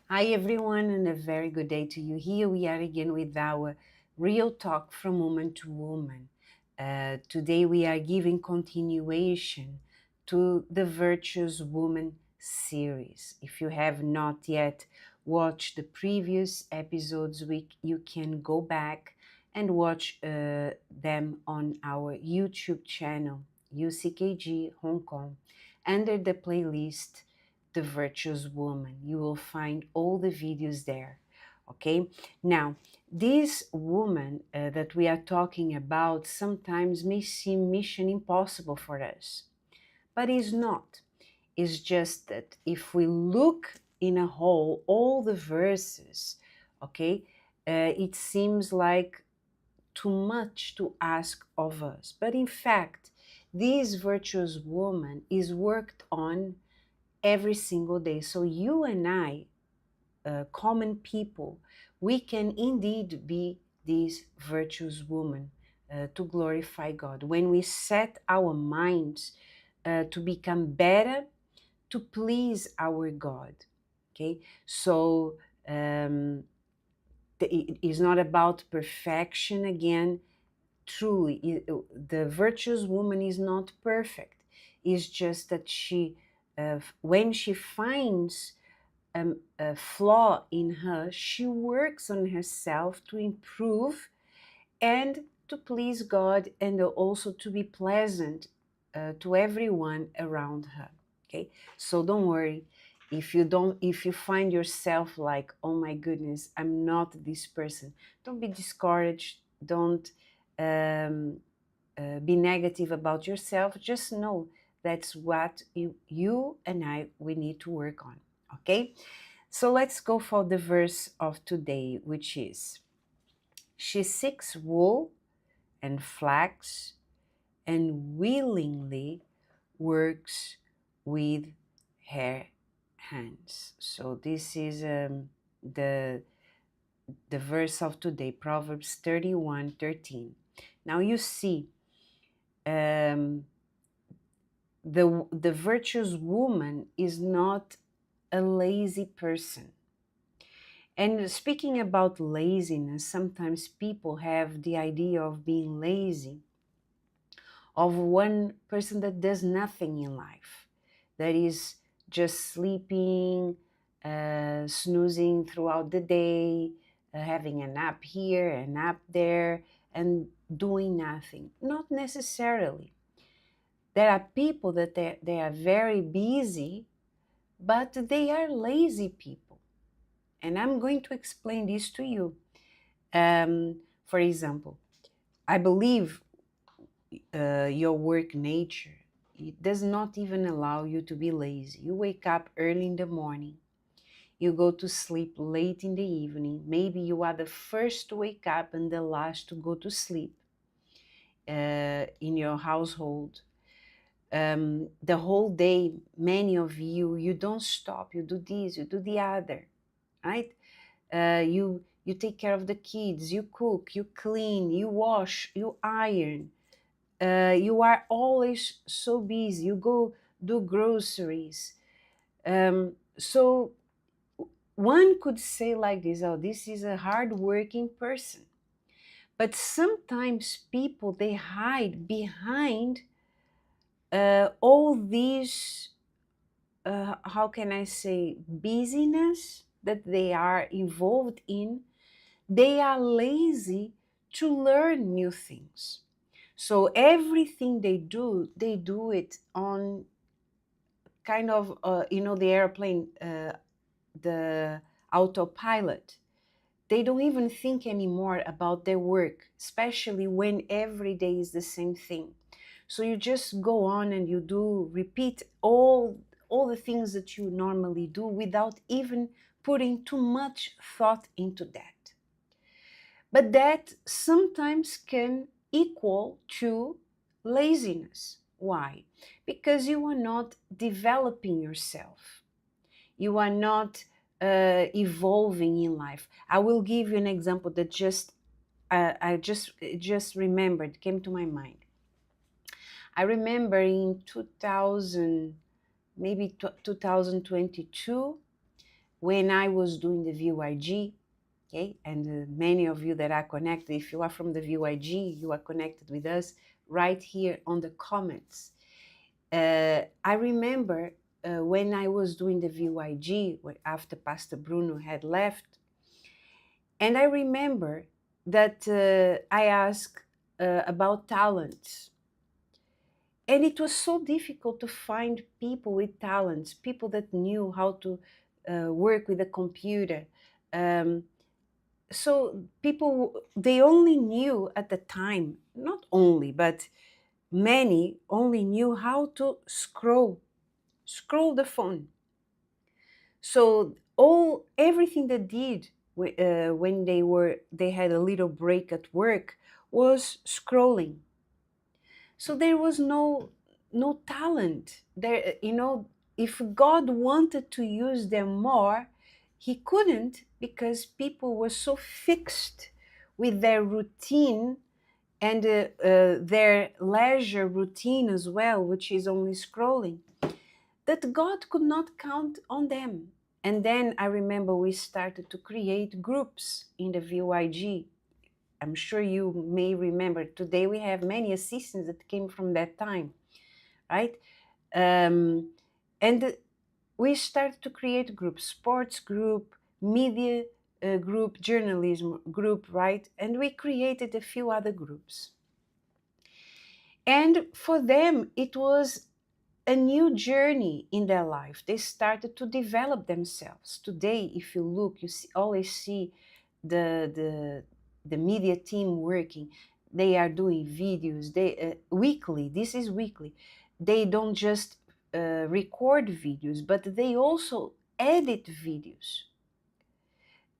Hi, everyone, and a very good day to you. Here we are again with our real talk from woman to woman. Today we are giving continuation to the Virtuous Woman series. If you have not yet watched the previous episodes, you can go back and watch them on our YouTube channel, UCKG Hong Kong, under the playlist The Virtuous Woman. You will find all the videos there. Okay, now this woman that we are talking about sometimes may seem mission impossible for us, but is not. It's just that if we look in a whole, all the verses, okay, it seems like too much to ask of us. But in fact, this virtuous woman is worked on every single day. So you and I, common people, we can indeed be this virtuous woman to glorify God. When we set our minds to become better, to please our God. Okay, so it is not about perfection again. Truly, the virtuous woman is not perfect. It's just that when she finds a flaw in her, she works on herself to improve and to please God, and also to be pleasant to everyone around her. Okay, so don't worry if you find yourself like, oh my goodness, I'm not this person. Don't be discouraged. Don't um, be negative about yourself. Just know that's what you and I we need to work on. Okay, so let's go for the verse of today, which is: she seeks wool and flax and willingly works with her hands. So this is the the verse of today, Proverbs 31:13. Now you see, um, the virtuous woman is not a lazy person. And speaking about laziness, sometimes people have the idea of being lazy of one person that does nothing in life, that is just sleeping, snoozing throughout the day, having a nap here, a nap there, and doing nothing. Not necessarily. There are people that they are very busy, but they are lazy people. And I'm going to explain this to you. For example, I believe your work nature, it does not even allow you to be lazy. You wake up early in the morning, you go to sleep late in the evening. Maybe you are the first to wake up and the last to go to sleep in your household. The whole day, many of you don't stop. You do this, you do the other, right? You take care of the kids, you cook, you clean, you wash, you iron. You are always so busy. You go do groceries. So one could say like this: oh, this is a hardworking person. But sometimes people, they hide behind all these, how can I say, busyness that they are involved in. They are lazy to learn new things. So everything they do it on kind of, the airplane, the autopilot. They don't even think anymore about their work, especially when every day is the same thing. So you just go on and you do repeat all the things that you normally do without even putting too much thought into that. But that sometimes can equal to laziness. Why? Because you are not developing yourself. You are not evolving in life. I will give you an example that I just remembered, came to my mind. I remember in 2000, maybe 2022, when I was doing the VYG, okay, and many of you that are connected, if you are from the VYG, you are connected with us right here on the comments. I remember when I was doing the VYG, after Pastor Bruno had left, and I remember that I asked about talents. And it was so difficult to find people with talents, people that knew how to work with a computer. Um, so people, they only knew at the time, not only, but many only knew how to scroll the phone. So everything they did when they had a little break at work was scrolling. So there was no talent there. If God wanted to use them more, he couldn't, because people were so fixed with their routine and their leisure routine as well, which is only scrolling, that God could not count on them. And then I remember we started to create groups in the VYG. I'm sure you may remember. Today we have many assistants that came from that time, right? And we started to create groups, sports group, media group, journalism group, right? And we created a few other groups. And for them, it was a new journey in their life. They started to develop themselves. Today, if you look, always see the media team working. They are doing videos. Weekly. This is weekly. They don't just record videos, but they also edit videos.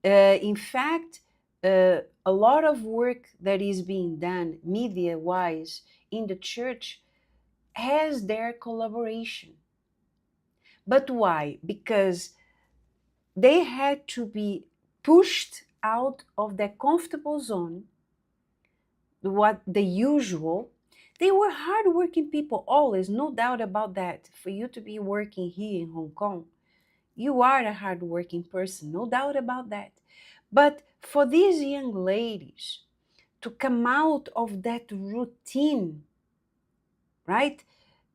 In fact, a lot of work that is being done media-wise in the church has their collaboration. But why? Because they had to be pushed out of their comfortable zone, what the usual. They were hardworking people, always, no doubt about that. For you to be working here in Hong Kong, you are a hardworking person, no doubt about that. But for these young ladies to come out of that routine, right?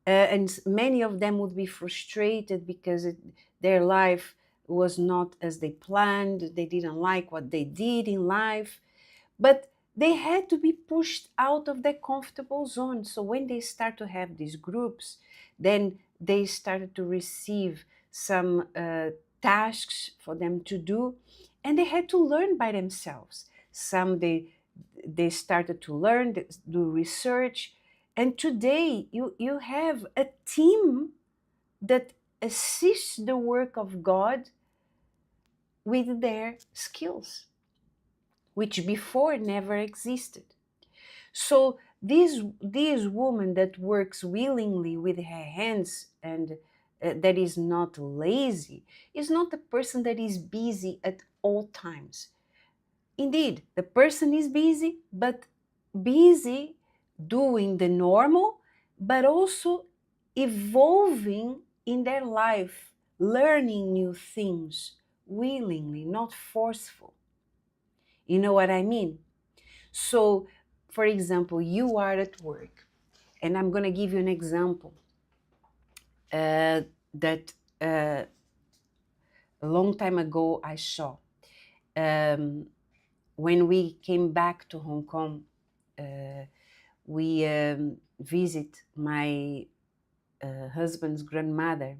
And many of them would be frustrated because their life was not as they planned. They didn't like what they did in life, but they had to be pushed out of their comfortable zone. So when they start to have these groups, then they started to receive some tasks for them to do, and they had to learn by themselves. Some they started to learn, do research, and today you have a team that assists the work of God with their skills, which before never existed. So this woman that works willingly with her hands and that is not lazy is not a person that is busy at all times. Indeed, the person is busy, but busy doing the normal, but also evolving in their life, learning new things willingly, not forceful. You know what I mean? So, for example, you are at work, and I'm going to give you an example that a long time ago I saw. When we came back to Hong Kong, we visit my husband's grandmother.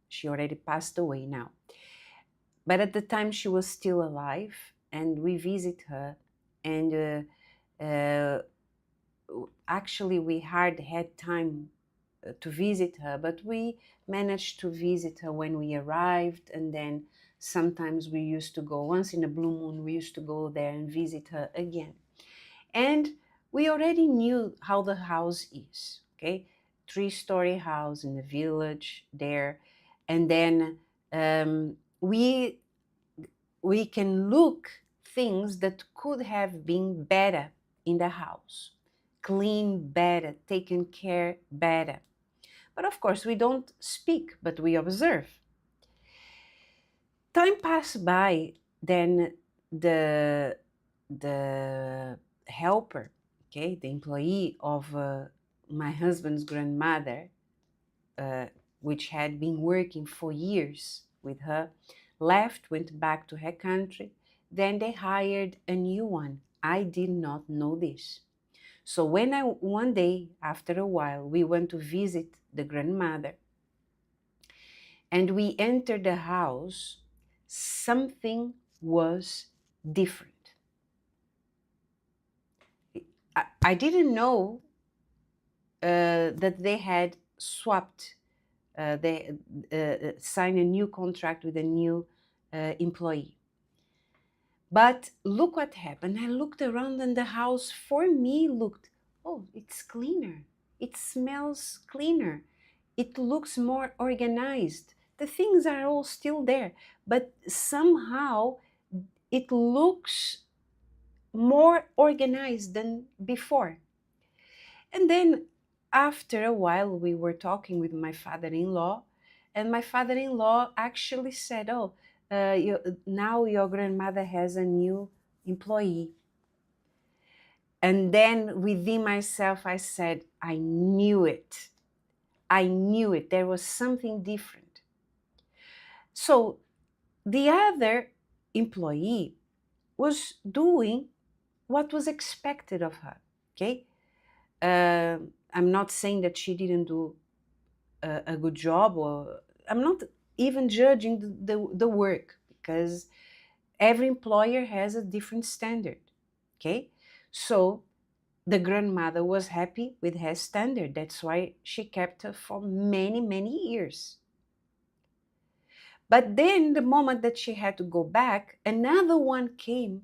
She already passed away now. But at the time she was still alive, and we visit her. And actually we hardly had time to visit her, but we managed to visit her when we arrived. And then sometimes we used to go, once in a blue moon, we used to go there and visit her again. And we already knew how the house is, okay? 3-story house in the village there. And then we can look things that could have been better in the house, clean better, taken care better. But of course, we don't speak, but we observe. Time passed by, then the the helper, okay, the employee of my husband's grandmother, uh, which had been working for years with her, left, went back to her country. Then they hired a new one. I did not know this. So when I one day, after a while, we went to visit the grandmother and we entered the house, something was different. I didn't know that they had swapped, they signed a new contract with a new employee. But look what happened. I looked around and the house for me looked, oh, it's cleaner. It smells cleaner. It looks more organized. The things are all still there, but somehow it looks more organized than before. And then after a while, we were talking with my father in law, and my father in law actually said, oh, now your grandmother has a new employee. And then within myself, I said, I knew it. I knew it. There was something different. So the other employee was doing what was expected of her. Okay. I'm not saying that she didn't do a good job, or I'm not even judging the work, because every employer has a different standard. Okay. So the grandmother was happy with her standard. That's why she kept her for many, many years. But then the moment that she had to go back, another one came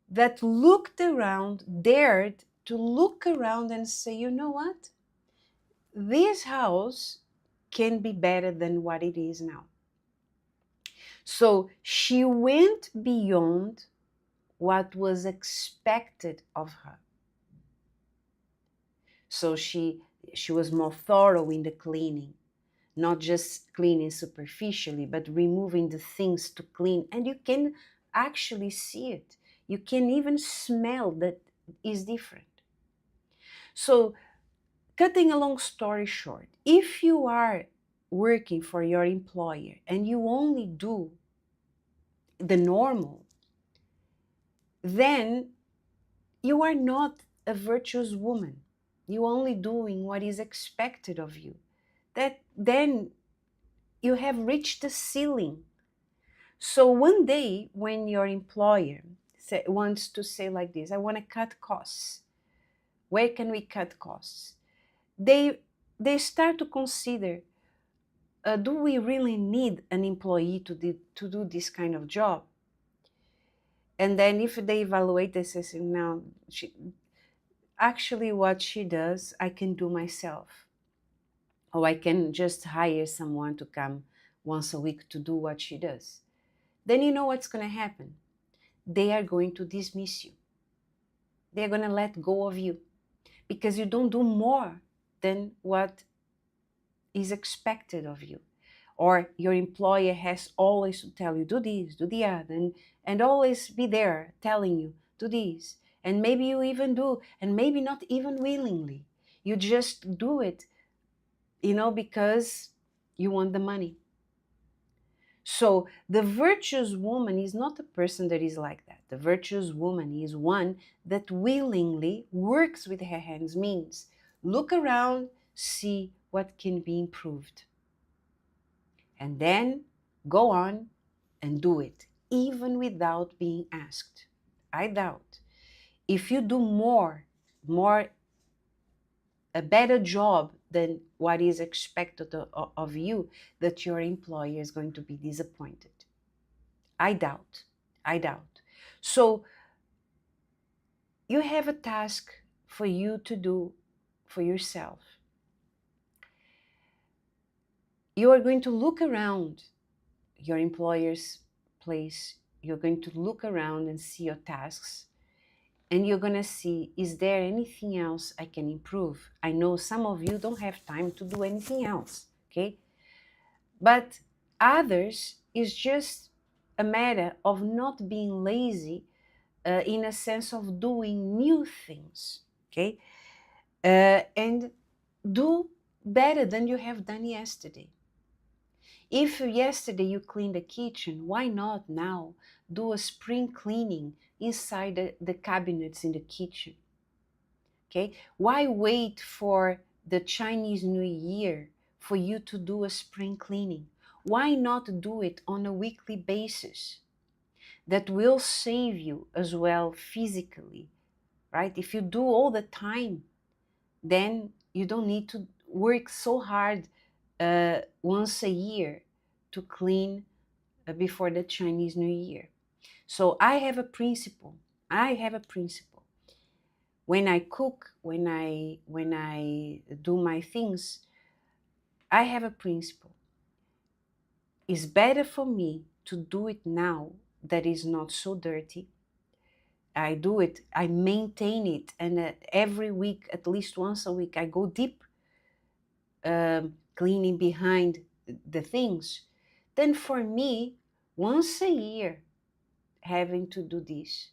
that looked around, dared to look around and say, you know what? This house can be better than what it is now. So she went beyond what was expected of her. So she was more thorough in the cleaning, not just cleaning superficially, but removing the things to clean. And you can actually see it. You can even smell that is different. So, cutting a long story short, if you are working for your employer and you only do the normal, then you are not a virtuous woman. You're only doing what is expected of you. That then you have reached the ceiling. So one day when your employer wants to say like this, I want to cut costs. Where can we cut costs? They start to consider, do we really need an employee to do this kind of job? And then if they evaluate, they say, now, actually what she does, I can do myself. Or I can just hire someone to come once a week to do what she does. Then you know what's going to happen. They are going to dismiss you. They're going to let go of you because you don't do more than what is expected of you. Or your employer has always to tell you, do this, do the other, and always be there telling you, do this. And maybe you even do, and maybe not even willingly. You just do it, because you want the money. So the virtuous woman is not a person that is like that. The virtuous woman is one that willingly works with her hands, means look around, see what can be improved, and then go on and do it, even without being asked. I doubt if you do more, a better job than what is expected of you, that your employer is going to be disappointed. I doubt. I doubt. So you have a task for you to do for yourself. You are going to look around your employer's place. You're going to look around and see your tasks. And you're going to see, is there anything else I can improve? I know some of you don't have time to do anything else, okay? But others is just a matter of not being lazy in a sense of doing new things, okay? And do better than you have done yesterday. If yesterday you cleaned the kitchen, why not now do a spring cleaning inside the cabinets in the kitchen? Okay? Why wait for the Chinese New Year for you to do a spring cleaning? Why not do it on a weekly basis? That will save you as well physically, right? If you do all the time, then you don't need to work so hard once a year to clean before the Chinese New Year. So I have a principle. I have a principle. When I cook, when I do my things, I have a principle. It's better for me to do it now that is not so dirty. I do it, I maintain it, and every week, at least once a week, I go deep cleaning behind the things. Then for me, once a year, having to do this,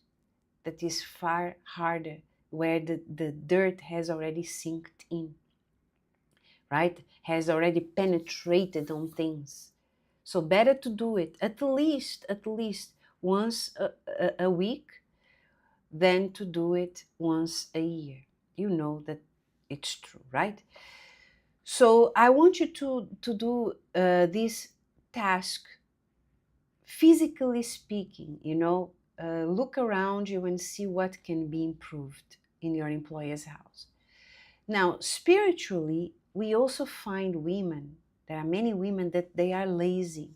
that is far harder, where the dirt has already sinked in, right? Has already penetrated on things. So better to do it at least once a week than to do it once a year. You know that it's true, right? So I want you to do this task, physically speaking, look around you and see what can be improved in your employer's house. Now, spiritually, we also find women, there are many women that they are lazy.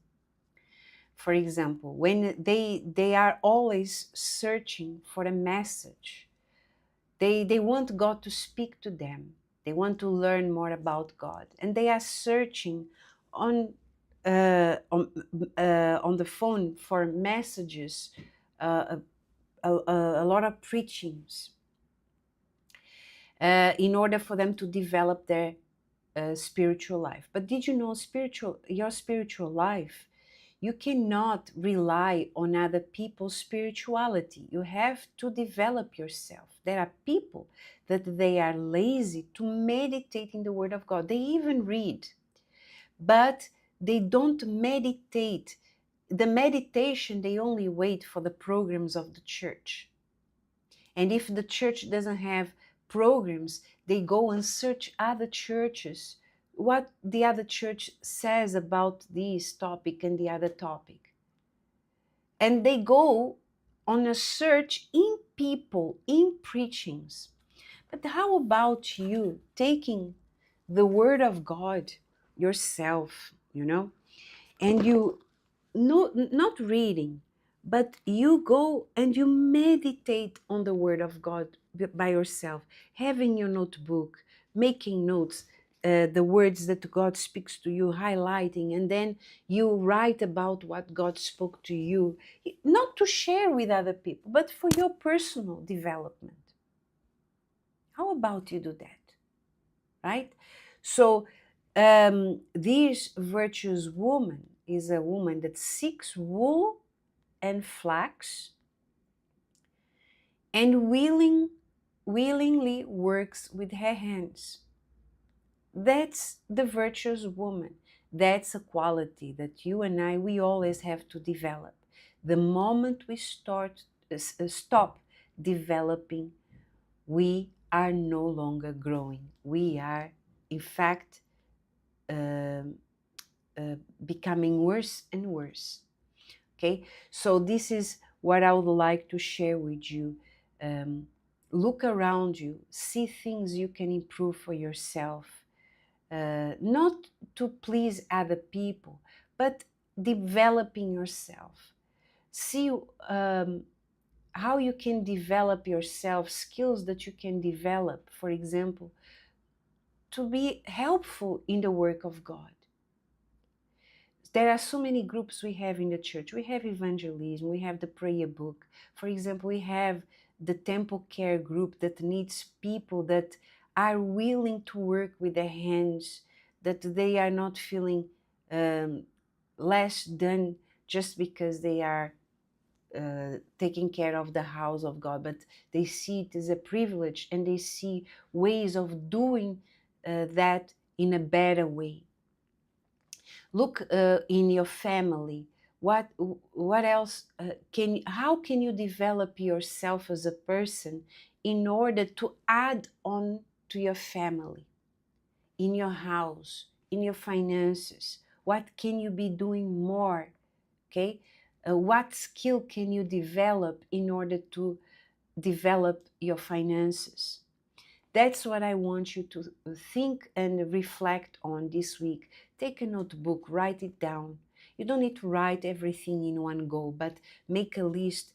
For example, when they are always searching for a message. They want God to speak to them. They want to learn more about God. And they are searching on, on the phone for messages, a, a lot of preachings, in order for them to develop their spiritual life. But did you know your spiritual life, you cannot rely on other people's spirituality. You have to develop yourself. There are people that they are lazy to meditate in the Word of God. They even read, but they don't meditate. The meditation, they only wait for the programs of the church. And if the church doesn't have programs, they go and search other churches, what the other church says about this topic and the other topic. And they go on a search in people, in preachings. But how about you taking the Word of God yourself, and you not reading, but you go and you meditate on the Word of God by yourself, having your notebook, making notes, the words that God speaks to you, highlighting, and then you write about what God spoke to you, not to share with other people, but for your personal development. How about you do that, right? So this virtuous woman is a woman that seeks wool and flax and willingly works with her hands. That's the virtuous woman. That's a quality that you and we always have to develop. The moment we stop developing, we are no longer growing. We are, in fact, becoming worse and worse. Okay, so this is what I would like to share with you. Look around you, see things you can improve for yourself, not to please other people, but developing yourself. See how you can develop yourself, skills that you can develop, for example, to be helpful in the work of God. There are so many groups we have in the church. We have evangelism, we have the prayer book. For example, we have the temple care group that needs people that are willing to work with their hands, that they are not feeling less than just because they are taking care of the house of God, but they see it as a privilege, and they see ways of doing that in a better way. Look in your family. What else how can you develop yourself as a person in order to add on to your family, in your house, in your finances? What can you be doing more? Okay, what skill can you develop in order to develop your finances? That's what I want you to think and reflect on this week. Take a notebook, write it down. You don't need to write everything in one go, but make a list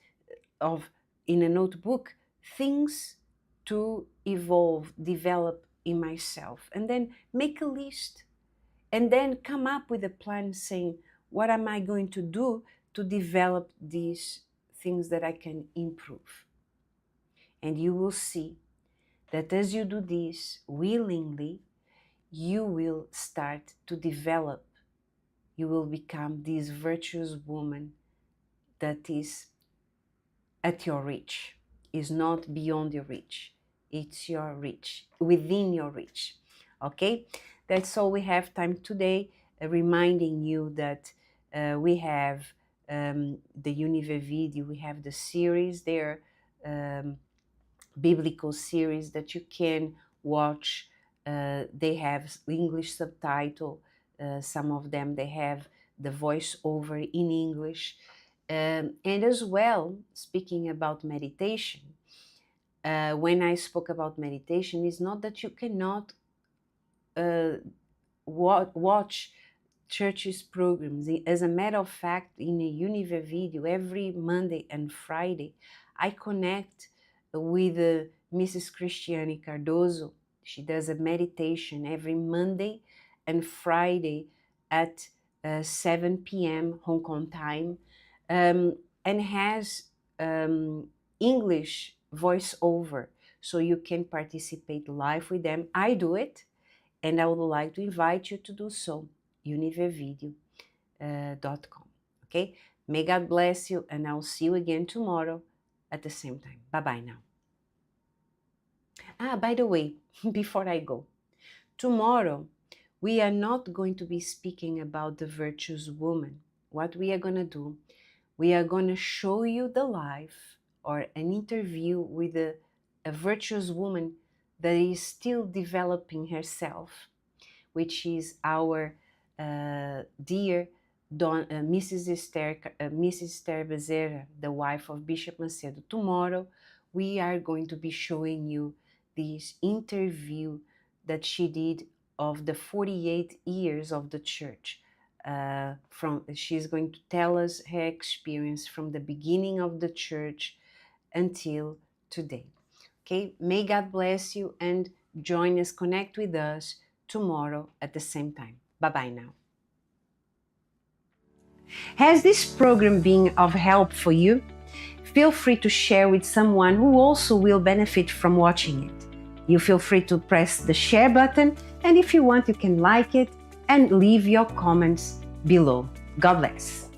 of, in a notebook, things to evolve, develop in myself. And then make a list. And then come up with a plan saying, what am I going to do to develop these things that I can improve? And you will see that as you do this willingly, you will start to develop. You will become this virtuous woman that is at your reach, is not beyond your reach. It's your reach, within your reach. Okay? That's all we have time today, reminding you that we have the Unive video, we have the series there, biblical series that you can watch. They have English subtitle. Some of them, they have the voiceover in English. And as well, speaking about meditation, when I spoke about meditation, it's not that you cannot watch churches programs. As a matter of fact, in a Unive video, every Monday and Friday, I connect with Mrs. Cristiane Cardoso. She does a meditation every Monday and Friday at 7 p.m. Hong Kong time, and has English voiceover, so you can participate live with them. I do it, and I would like to invite you to do so. univevideo.com. Okay? May God bless you, and I'll see you again tomorrow at the same time. Bye-bye now. By the way, before I go, tomorrow we are not going to be speaking about the virtuous woman. What we are going to do, we are going to show you the life or an interview with a virtuous woman that is still developing herself, which is our dear Mrs. Esther Bezerra, the wife of Bishop Macedo. Tomorrow, we are going to be showing you this interview that she did of the 48 years of the church. She's going to tell us her experience from the beginning of the church until today. Okay, may God bless you, and join us, connect with us tomorrow at the same time. Bye-bye now. Has this program been of help for you? Feel free to share with someone who also will benefit from watching it. You feel free to press the share button, and if you want, you can like it and leave your comments below. God bless.